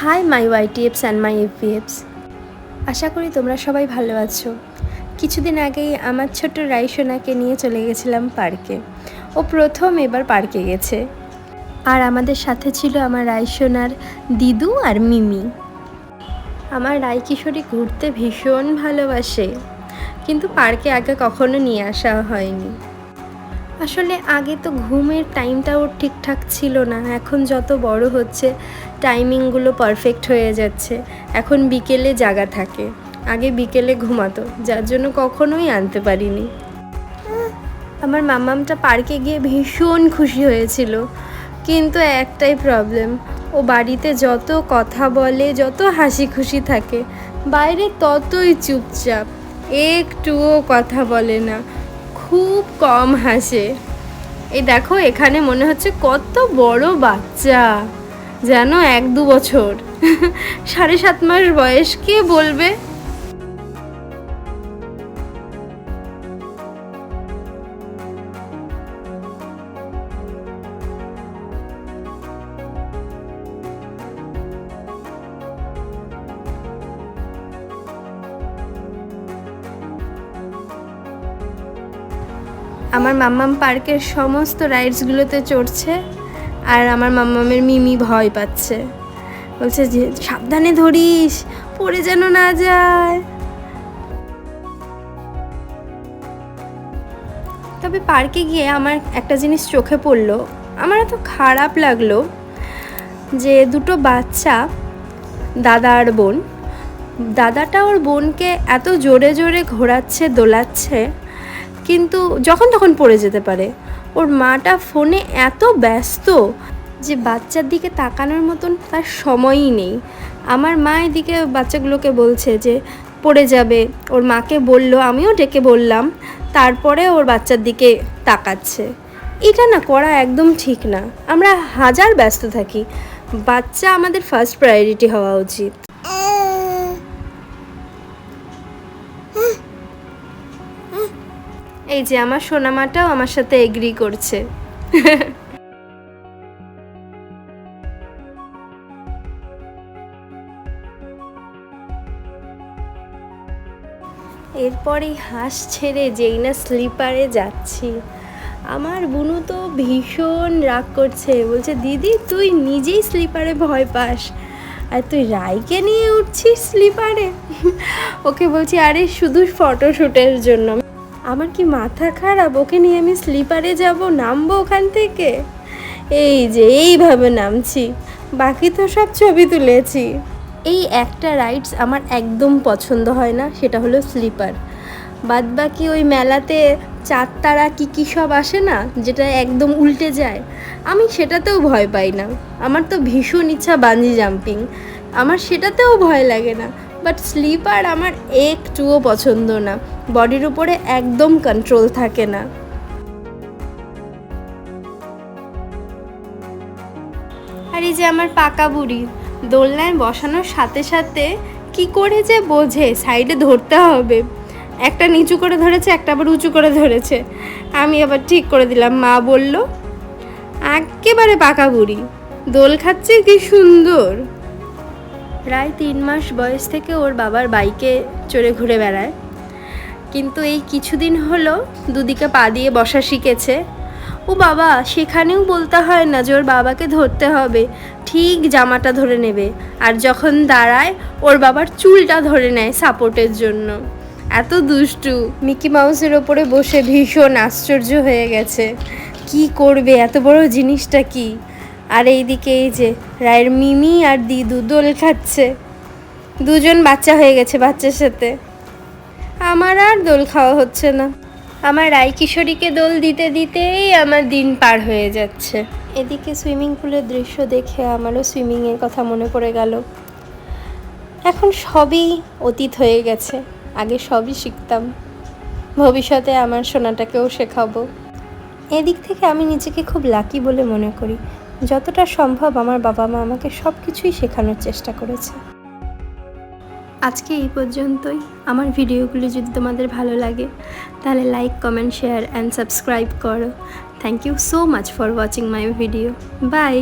Hi my ওয়াইটিএফস and my এফবিএফস, আশা করি তোমরা সবাই ভালো আছো। কিছুদিন আগেই আমার ছোট্ট রাইসোনাকে নিয়ে চলে গেছিলাম পার্কে। ও প্রথম এবার পার্কে গেছে, আর আমাদের সাথে ছিল আমার রাইসোনার দিদু আর মিমি। আমার রাই কিশোরী ঘুরতে ভীষণ ভালোবাসে, কিন্তু পার্কে আগে কখনো নিয়ে আসা হয়নি। আসলে আগে তো ঘুমের টাইমটাও ঠিকঠাক ছিল না, এখন যত বড় হচ্ছে টাইমিংগুলো পারফেক্ট হয়ে যাচ্ছে। এখন বিকেলে জাগা থাকে, আগে বিকেলে ঘুমাতো, যার জন্য কখনোই আনতে পারিনি। আমার মামামটা পার্কে গিয়ে ভীষণ খুশি হয়েছিল, কিন্তু একটাই প্রবলেম, ও বাড়িতে যত কথা বলে, যত হাসি খুশি থাকে, বাইরে ততই চুপচাপ, একটুও কথা বলে না, খুব কম হাসে। এই দেখো, এখানে মনে হচ্ছে কত বড় বাচ্চা, যেন 1-2 বছর, 7.5 মাস বয়স, কে বলবে। আমার মাম্মাম পার্কের সমস্ত রাইডসগুলোতে চড়ছে, আর আমার মাম্মামের মিমি ভয় পাচ্ছে, বলছে যে সাবধানে ধরিস, পড়ে যেন না যায়। তবে পার্কে গিয়ে আমার একটা জিনিস চোখে পড়লো, আমার এত খারাপ লাগলো যে দুটো বাচ্চা, দাদা আর বোন, দাদাটা ওর বোনকে এত জোরে জোরে ঘোরাচ্ছে, দোলাচ্ছে, কিন্তু যখন তখন পড়ে যেতে পারে। ওর মাটা ফোনে এত ব্যস্ত যে বাচ্চার দিকে তাকানোর মতন তার সময়ই নেই। আমার মা এদিকে বাচ্চাগুলোকে বলছে যে পড়ে যাবে, ওর মাকে বলল, আমিও ডেকে বললাম, তারপরে ওর বাচ্চার দিকে তাকাচ্ছে। এটা না করা একদম ঠিক না। আমরা হাজার ব্যস্ত থাকি, বাচ্চা আমাদের ফার্স্ট প্রায়োরিটি হওয়া উচিত। এই যে আমার সোনামাটাও আমার সাথে এগ্রি করছে। এরপরেই হাঁস ছেড়ে যেই না স্লিপারে যাচ্ছি, আমার বুনু তো ভীষণ রাগ করছে, বলছে দিদি তুই নিজেই স্লিপারে ভয় পাস, আর তুই রাইকে নিয়ে উঠছিস স্লিপারে। ওকে বলছি আরে শুধু ফটোশ্যুটের জন্য। আমার কি মাথা খারাপ, ওকে নিয়ে আমি স্লিপারে যাব, নামবো ওখান থেকে? এই যে এইভাবে নামছি, বাকি তো সব ছবি তুলেছি। এই একটা রাইডস আমার একদম পছন্দ হয় না, সেটা হলো স্লিপার। বাদ বাকি ওই মেলাতে 4 তারা কী সব আসে না, যেটা একদম উল্টে যায়, আমি সেটাতেও ভয় পাই না। আমার তো ভীষণ ইচ্ছা বাঞ্জি জাম্পিং, আমার সেটাতেও ভয় লাগে না। বাট স্লিপার আমার একটুও পছন্দ না, বডির উপরে একদম কন্ট্রোল থাকে না। আর এই যে আমার পাকা বুড়ি, দোলনায় বসানোর সাথে সাথে কি করে যে বোঝে সাইডে ধরতে হবে, একটা নিচু করে ধরেছে, একটা আবার উঁচু করে ধরেছে, আমি আবার ঠিক করে দিলাম। মা বলল একেবারে পাকা বুড়ি, দোল খাচ্ছে কি সুন্দর। প্রায় 3 মাস বয়স থেকে ওর বাবার বাইকে চড়ে ঘুরে বেড়ায়, কিন্তু এই কিছুদিন হলো দুদিকে পা দিয়ে বসা শিখেছে। ও বাবা, সেখানেও বলতে হয় না যে ওর বাবাকে ধরতে হবে, ঠিক জামাটা ধরে নেবে, আর যখন দাঁড়ায় ওর বাবার চুলটা ধরে নেয় সাপোর্টের জন্য। এত দুষ্টু, মিকি মাউসের ওপরে বসে ভীষণ আশ্চর্য হয়ে গেছে, কি করবে, এত বড় জিনিসটা কি। আর এইদিকে এই যে রায়ের মিমি আর দিদু দোল খাচ্ছে, দুজন বাচ্চা হয়ে গেছে বাচ্চার সাথে। আমার আর দোল খাওয়া হচ্ছে না, আমার রাই কিশোরীকে দোল দিতে দিতেই আমার দিন পার হয়ে যাচ্ছে। এদিকে সুইমিং পুলের দৃশ্য দেখে আমারও সুইমিংয়ের কথা মনে পড়ে গেল। এখন সবই অতীত হয়ে গেছে, আগে সবই শিখতাম, ভবিষ্যতে আমার সোনাটাকেও শেখাবো। এদিক থেকে আমি নিজেকে খুব লাকি বলে মনে করি, যতটা সম্ভব আমার বাবা মা আমাকে সব কিছুই শেখানোর চেষ্টা করেছে। আজকে এই পর্যন্তই। আমার ভিডিওগুলো যদি তোমাদের ভালো লাগে তাহলে like, comment, share and subscribe করো। Thank you so much for watching my video. By.